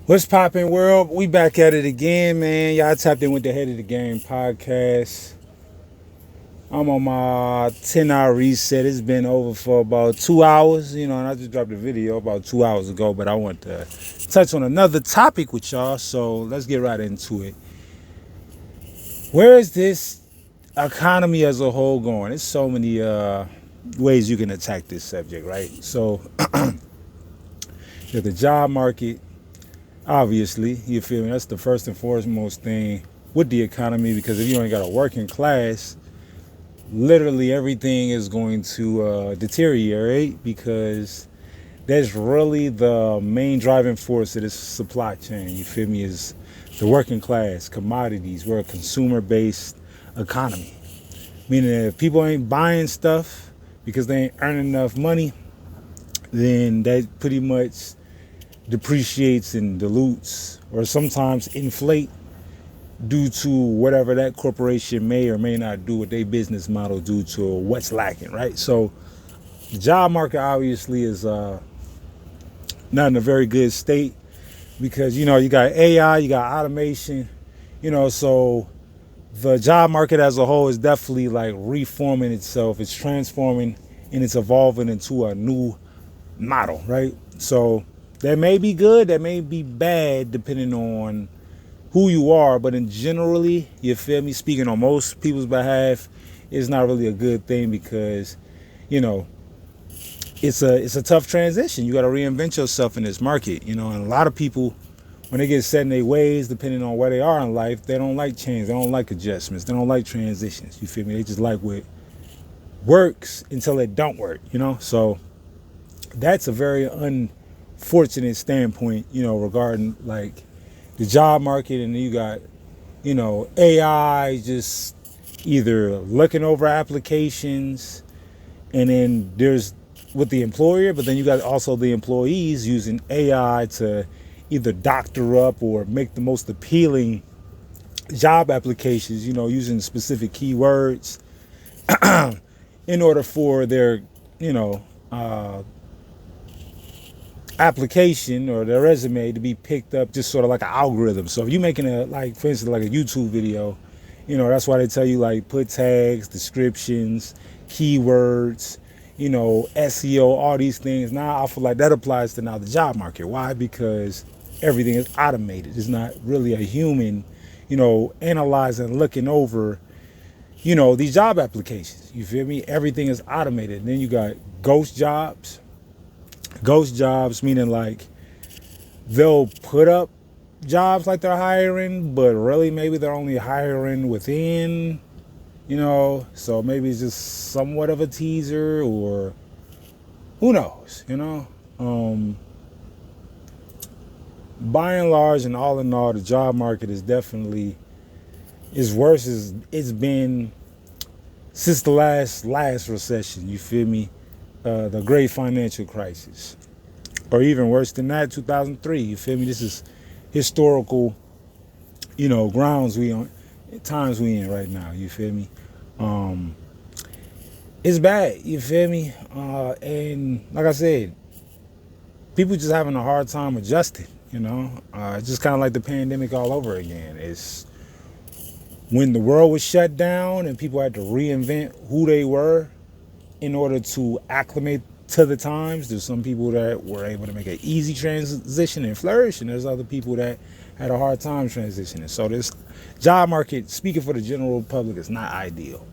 What's poppin', world? We back at it again, man. Y'all tapped in with the Head of the Game podcast. I'm on my 10-hour reset. It's been over for about 2 hours, and I just dropped a video about 2 hours ago, but I want to touch on another topic with y'all, so let's get right into it. Where is this economy as a whole going? There's so many ways you can attack this subject, right? So, the job market, obviously, you feel me? That's the first and foremost thing with the economy, because if you ain't got a working class, literally everything is going to deteriorate, because that's really the main driving force of this supply chain. You feel me? Is the working class, commodities. We're a consumer-based economy, meaning that if people ain't buying stuff because they ain't earning enough money, then that pretty much depreciates and dilutes, or sometimes inflate, due to whatever that corporation may or may not do with their business model, due to what's lacking, right? So the job market obviously is not in a very good state, because you got AI, you got automation, so the job market as a whole is definitely like reforming itself. It's transforming and it's evolving into a new model, right? So that may be good, that may be bad, depending on who you are, but in generally, you feel me, speaking on most people's behalf, it's not really a good thing, because you know it's a tough transition. You got to reinvent yourself in this market, and a lot of people, when they get set in their ways, depending on where they are in life, they don't like change, they don't like adjustments, they don't like transitions, you feel me? They just like what works until it don't work, so that's a very unfortunate standpoint, regarding like the job market. And then you got AI just either looking over applications, and then there's with the employer, but then you got also the employees using AI to either doctor up or make the most appealing job applications, using specific keywords in order for their, you know, uh, application or their resume to be picked up, just sort of like an algorithm. So if you're making like for instance, like a YouTube video, that's why they tell you like put tags, descriptions, keywords, SEO, all these things. Now I feel like that applies to now the job market. Why? Because everything is automated. It's not really a human, analyzing, looking over, these job applications. You feel me? Everything is automated. And then you got ghost jobs. Ghost jobs meaning like they'll put up jobs like they're hiring, but really maybe they're only hiring within, so maybe it's just somewhat of a teaser, or who knows, by and large and all in all, the job market is definitely as worse as it's been since the last recession. You feel me? The great financial crisis, or even worse than that, 2003. You feel me? This is historical, grounds we on, times we in right now. You feel me? Um, it's bad. You feel me? And like I said, people just having a hard time adjusting. It's just kind of like the pandemic all over again. It's when the world was shut down and people had to reinvent who they were in order to acclimate to the times. There's some people that were able to make an easy transition and flourish, and there's other people that had a hard time transitioning. So this job market, speaking for the general public, is not ideal.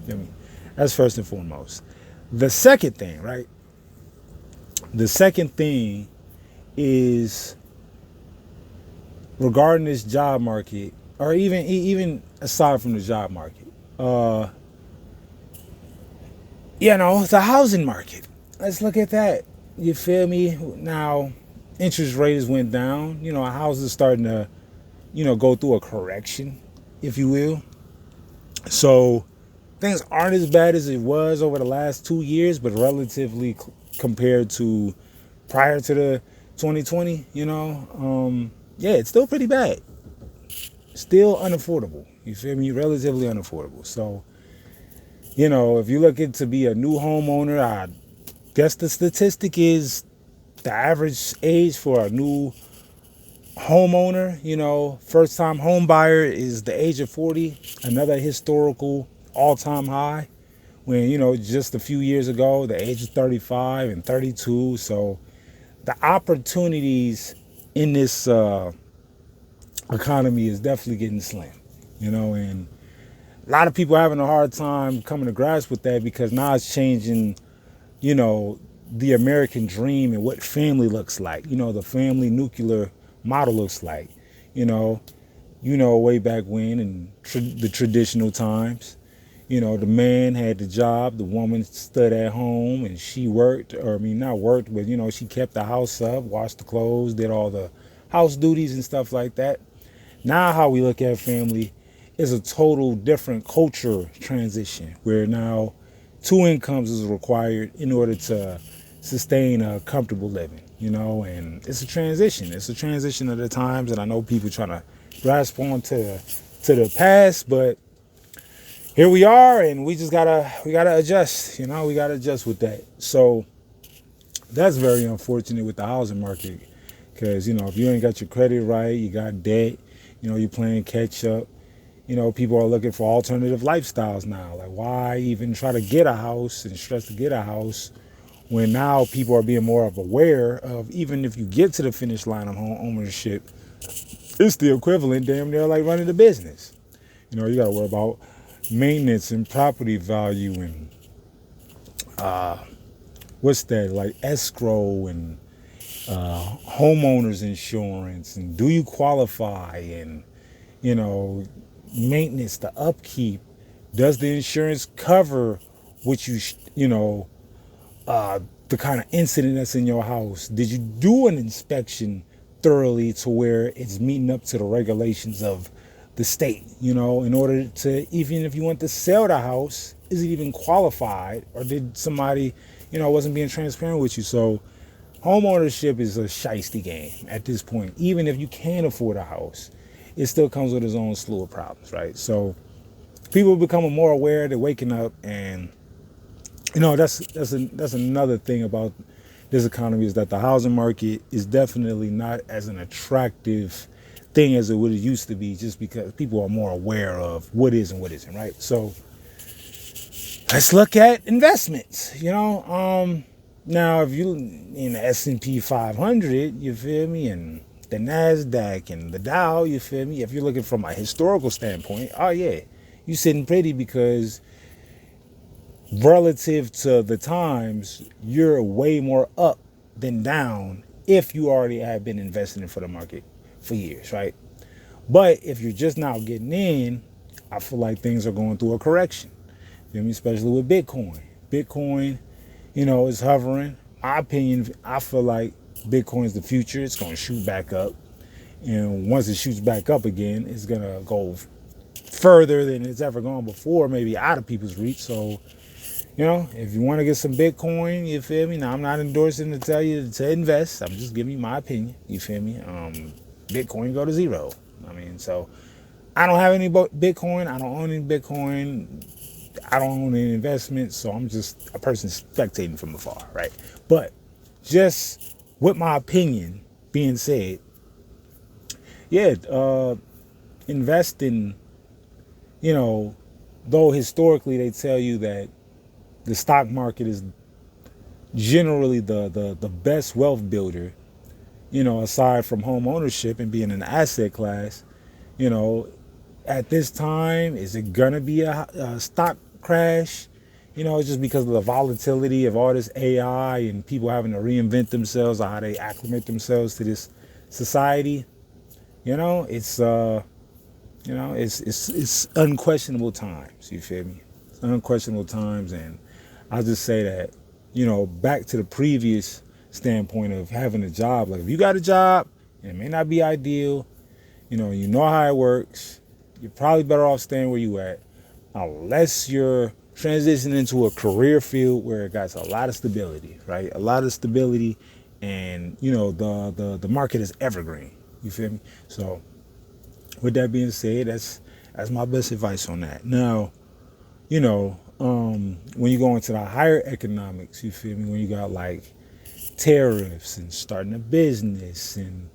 I mean, that's first and foremost. The second thing, right? The second thing is regarding this job market, or even aside from the job market, the housing market. Let's look at that. You feel me? Now, interest rates went down. Houses starting to, go through a correction, if you will. So things aren't as bad as it was over the last 2 years, but relatively compared to prior to the 2020, yeah, it's still pretty bad. Still unaffordable. You feel me? Relatively unaffordable. So, if you're looking to be a new homeowner, I guess the statistic is the average age for a new homeowner, first time home buyer is the age of 40, another historical all-time high. When, just a few years ago, the age of 35 and 32. So the opportunities in this economy is definitely getting slim, and a lot of people are having a hard time coming to grasp with that because now it's changing, you know, the American dream and what family looks like, the family nuclear model looks like, you know, way back when in the traditional times, the man had the job, the woman stood at home and she worked, or I mean, not worked, but, she kept the house up, washed the clothes, did all the house duties and stuff like that. Now, how we look at family is a total different culture transition where now two incomes is required in order to sustain a comfortable living, and it's a transition. It's a transition of the times, and I know people trying to grasp on to the past, but here we are, and we gotta adjust. We gotta adjust with that. So that's very unfortunate with the housing market, because if you ain't got your credit right, you got debt, you're playing catch up. People are looking for alternative lifestyles now. Like, why even try to get a house and stress to get a house when now people are being more of aware of, even if you get to the finish line of home ownership, it's the equivalent damn near like running a business. You got to worry about maintenance and property value and what's that, like escrow and homeowners insurance, and do you qualify, and maintenance, the upkeep. Does the insurance cover what the kind of incident that's in your house? Did you do an inspection thoroughly to where it's meeting up to the regulations of the state? In order to, even if you want to sell the house, is it even qualified, or did somebody, wasn't being transparent with you? So home ownership is a shiesty game at this point. Even if you can afford a house, it still comes with its own slew of problems, right? So people are becoming more aware. They're waking up, and that's another thing about this economy, is that the housing market is definitely not as an attractive thing as it would have used to be, just because people are more aware of what is and what isn't, right? So let's look at investments. Now if you in the S&P 500, you feel me, and the NASDAQ and the Dow, you feel me? If you're looking from a historical standpoint, oh yeah, you sitting pretty, because relative to the times, you're way more up than down if you already have been investing for the market for years, right? But if you're just now getting in, I feel like things are going through a correction. You feel me? Especially with Bitcoin. Bitcoin, is hovering. My opinion, I feel like Bitcoin's the future. It's going to shoot back up. And once it shoots back up again, it's going to go further than it's ever gone before, maybe out of people's reach. So, if you want to get some Bitcoin, you feel me? Now, I'm not endorsing to tell you to invest. I'm just giving you my opinion. You feel me? Bitcoin go to zero. So I don't have any Bitcoin. I don't own any Bitcoin. I don't own any investments. So I'm just a person spectating from afar, right? But just with my opinion being said, yeah, invest in, though historically they tell you that the stock market is generally the best wealth builder, aside from home ownership and being an asset class, at this time, is it gonna be a stock crash? Just because of the volatility of all this AI and people having to reinvent themselves or how they acclimate themselves to this society. It's unquestionable times. You feel me? It's unquestionable times, and I'll just say that, back to the previous standpoint of having a job. Like, if you got a job, and it may not be ideal, you know how it works, you're probably better off staying where you at, unless you're transitioning into a career field where it got a lot of stability, right? A lot of stability, and the market is evergreen. You feel me? So with that being said, that's my best advice on that. Now, when you go into the higher economics, you feel me? When you got like tariffs and starting a business and,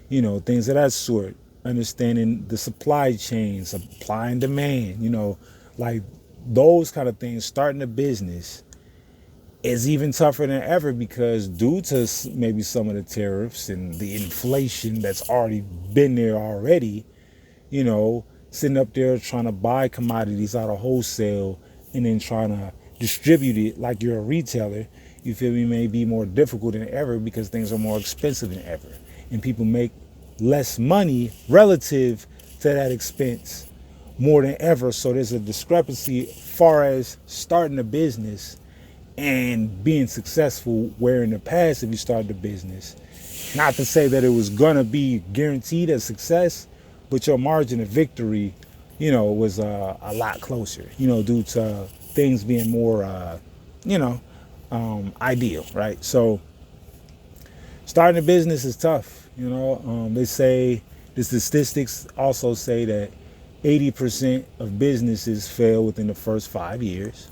things of that sort. Understanding the supply chain, supply and demand, like those kind of things. Starting a business is even tougher than ever because due to maybe some of the tariffs and the inflation that's already been there already, sitting up there trying to buy commodities out of wholesale and then trying to distribute it like you're a retailer, you feel me, may be more difficult than ever because things are more expensive than ever. And people make less money relative to that expense more than ever. So there's a discrepancy far as starting a business and being successful, where in the past, if you started a business, not to say that it was gonna be guaranteed a success, but your margin of victory, was a lot closer, due to things being more, ideal, right? So starting a business is tough. They say the statistics also say that 80% of businesses fail within the first 5 years.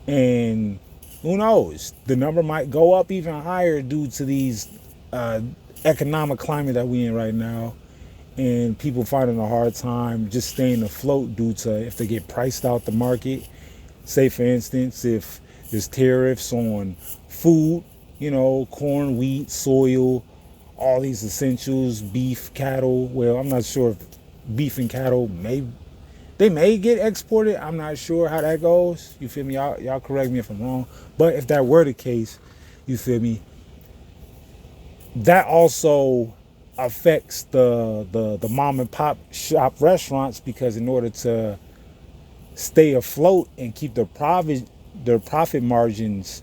And who knows? The number might go up even higher due to these economic climate that we're in right now, and people finding a hard time just staying afloat due to if they get priced out the market. Say, for instance, if there's tariffs on food, corn, wheat, soil, all these essentials, beef, cattle. Well, I'm not sure if beef and cattle may get exported. I'm not sure how that goes. You feel me? Y'all correct me if I'm wrong. But if that were the case, you feel me? That also affects the mom and pop shop restaurants, because in order to stay afloat and keep their profit margins,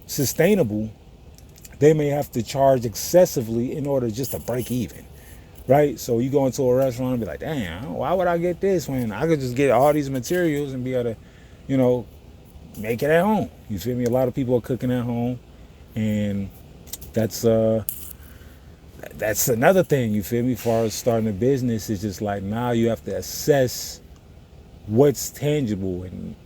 sustainable, they may have to charge excessively in order just to break even. Right? So you go into a restaurant and be like, damn, why would I get this when I could just get all these materials and be able to, make it at home? You feel me? A lot of people are cooking at home, and that's another thing, you feel me? As far as starting a business, it's just like now you have to assess what's tangible. And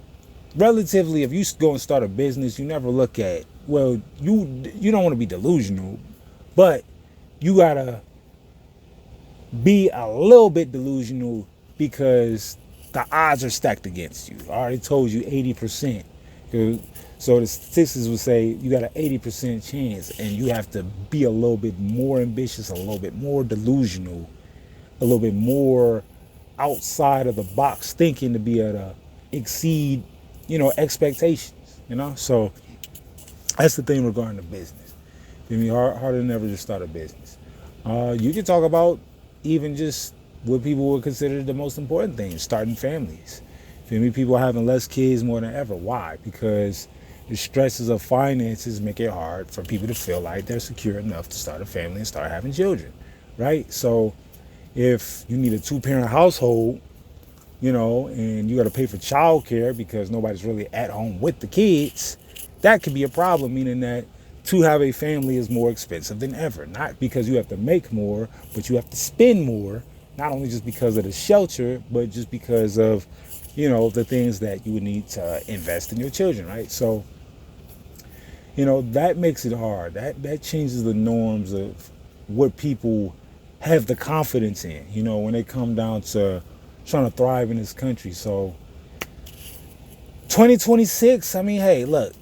relatively, if you go and start a business, you never look at, well, you don't want to be delusional, but you gotta be a little bit delusional because the odds are stacked against you. I already told you 80%. So the statistics would say you got an 80% chance, and you have to be a little bit more ambitious, a little bit more delusional, a little bit more outside of the box thinking to be able to exceed, expectations, So that's the thing regarding the business. Harder than ever to start a business. You can talk about even just what people would consider the most important things, starting families. Feel me? People are having less kids more than ever. Why? Because the stresses of finances make it hard for people to feel like they're secure enough to start a family and start having children, right? So if you need a 2-parent household, and you got to pay for childcare because nobody's really at home with the kids, that could be a problem, meaning that to have a family is more expensive than ever. Not because you have to make more, but you have to spend more, not only just because of the shelter, but just because of, the things that you would need to invest in your children, right? So, that makes it hard. That changes the norms of what people have the confidence in, when they come down to trying to thrive in this country. So 2026, I mean, hey, look,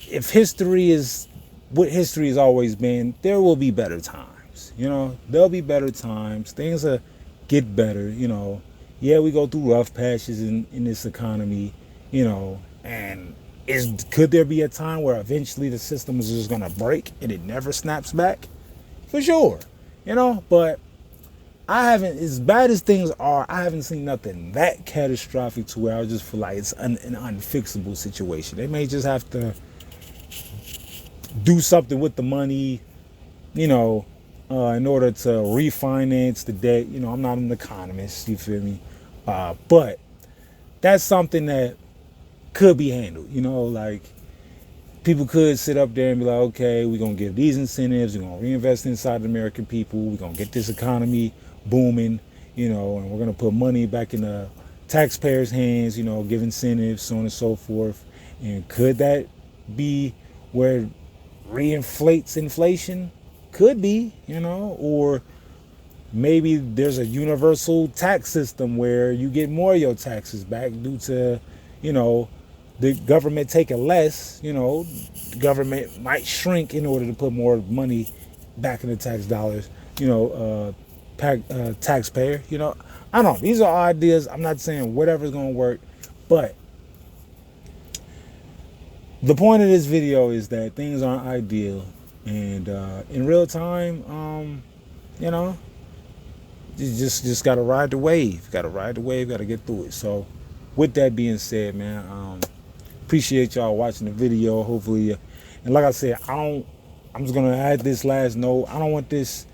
if history is what history has always been, there will be better times. There'll be better times. Things will get better. Yeah, we go through rough patches in this economy, and could there be a time where eventually the system is just gonna break and it never snaps back? For sure, but I haven't, as bad as things are, I haven't seen nothing that catastrophic to where I just feel like it's an unfixable situation. They may just have to do something with the money, in order to refinance the debt. I'm not an economist, you feel me? But that's something that could be handled, like people could sit up there and be like, okay, we're going to give these incentives, we're going to reinvest inside the American people, we're going to get this economy booming, and we're going to put money back in the taxpayers' hands, give incentives, so on and so forth. And could that be where reinflates inflation? could be, or maybe there's a universal tax system where you get more of your taxes back due to, you know, the government taking less. The government might shrink in order to put more money back in the tax dollars, taxpayer. I don't know. These are ideas. I'm not saying whatever's going to work, but the point of this video is that things aren't ideal. And in real time, you know, you just got to ride the wave. Got to ride the wave, got to get through it. So with that being said, man, appreciate y'all watching the video. Hopefully, and like I said, I'm just going to add this last note. I don't want this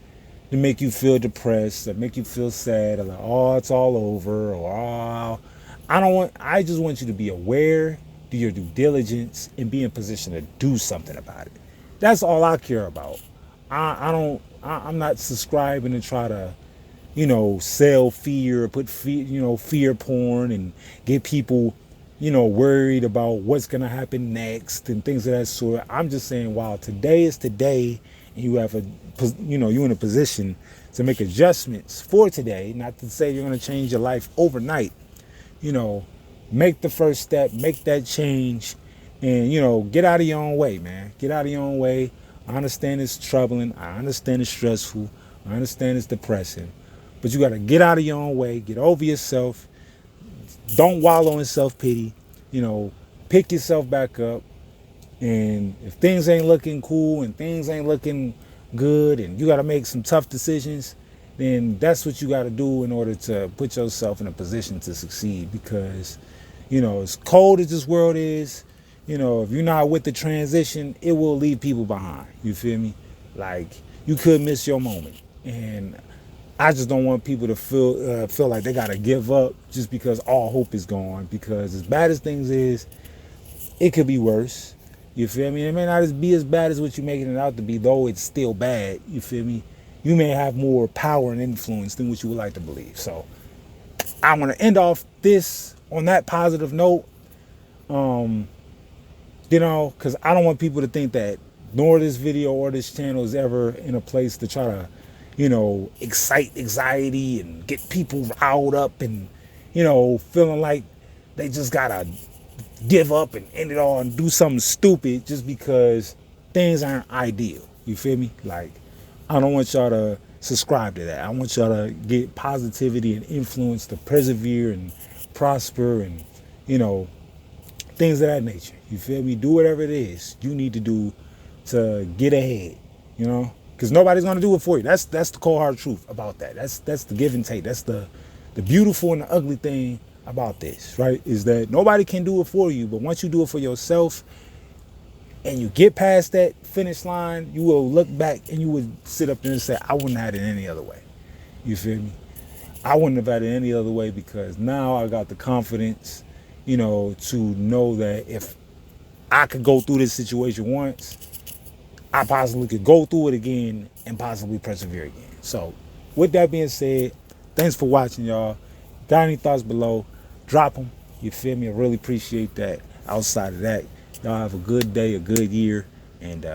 to make you feel depressed or make you feel sad or like, oh, it's all over, or oh, I just want you to be aware, do your due diligence, and be in position to do something about it. That's all I care about. I'm not subscribing to try to, sell fear, put fear, fear porn and get people, worried about what's going to happen next and things of that sort. I'm just saying, while today is today, and you have you're in a position to make adjustments for today, not to say you're going to change your life overnight, make the first step, make that change, and, get out of your own way, man. Get out of your own way. I understand it's troubling. I understand it's stressful. I understand it's depressing. But you got to get out of your own way. Get over yourself. Don't wallow in self-pity. Pick yourself back up. And if things ain't looking cool and things ain't looking good and you got to make some tough decisions, then that's what you got to do in order to put yourself in a position to succeed. Because, as cold as this world is, if you're not with the transition, it will leave people behind. You feel me? Like, you could miss your moment. And I just don't want people to feel like they got to give up just because all hope is gone. Because as bad as things is, it could be worse. You feel me? It may not be as bad as what you're making it out to be, though it's still bad. You feel me? You may have more power and influence than what you would like to believe. So I'm going to end off this on that positive note. Because I don't want people to think that nor this video or this channel is ever in a place to try to, excite anxiety and get people riled up and, feeling like they just got to give up and end it all and do something stupid just because things aren't ideal. You feel me? Like, I don't want y'all to subscribe to that. I want y'all to get positivity and influence to persevere and prosper and, things of that nature. You feel me? Do whatever it is you need to do to get ahead, because nobody's going to do it for you. That's the cold hard truth about that. That's the give and take. That's the beautiful and the ugly thing about this, right? Is that nobody can do it for you, but once you do it for yourself and you get past that finish line, you will look back and you would sit up there and say, I wouldn't have had it any other way. You feel me? I wouldn't have had it any other way because now I got the confidence, to know that if I could go through this situation once, I possibly could go through it again and possibly persevere again. So with that being said, thanks for watching, y'all. Got any thoughts below? Drop them. You feel me? I really appreciate that. Outside of that, y'all have a good day, a good year, and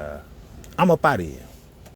I'm up out of here.